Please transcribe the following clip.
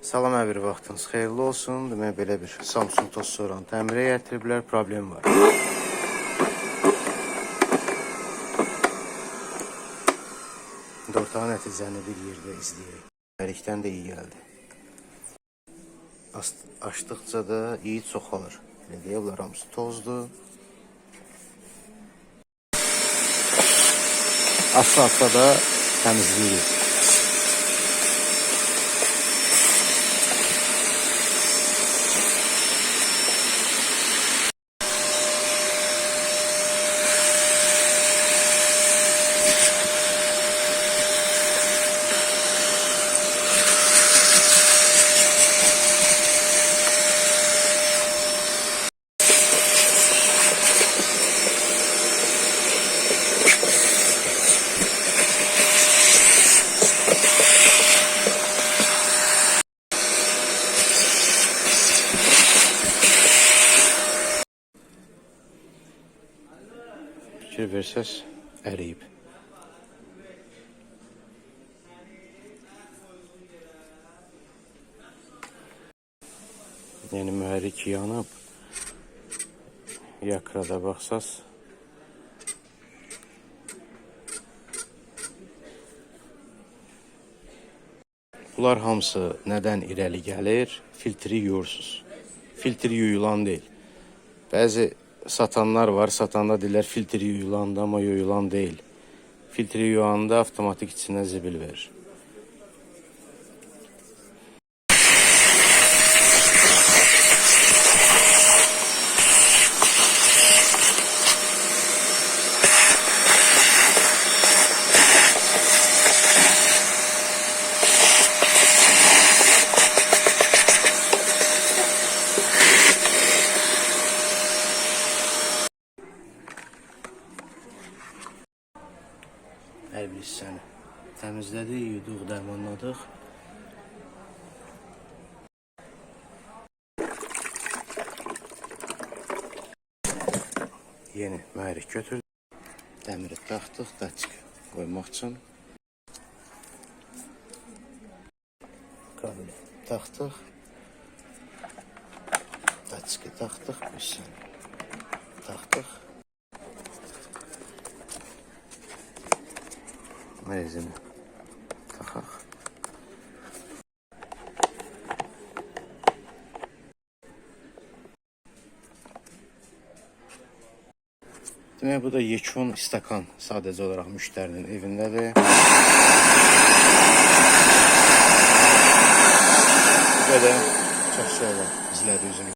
Salam, hər bir vaxtınız xeyirli olsun. Demək, belə bir Samsung toz soranı təmirə gətiriblər, problem var. Ortağı nəticəni bir yerdə izləyək. Məlikdən də iyi gəldi. Açdıqca da iyi çoxalır. Elə deyiblər, hamısı tozdur. Asla da təmizləyir. Fikir versəz, əriyib. Yəni, mühərrik yanıb. Yakrada baxsaz. Bunlar hamısı nədən irəli gəlir? Filtri yuyursuz. Filtri yuyulan deyil. Bəzi satanlar var, satanda deyirlər filtri yuyulanda, amma yuyulan deyil. Filtri yuyanda avtomatik içinə zibil verir. Hər bir hissəni təmizlədik, yuduq, dərmanladıq. Yeni mühərrik götürdük. Dəmiri taxdıq, daçka qoymaq üçün. Kabeli taxdıq. Daçka taxdıq, bir hissəni taxdıq. Mezini taxaq. Demək, bu da yekun stakan sadəcə olaraq müştərinin evindədir. Bu qədər çox sağ olun, izlədiyiniz üçün.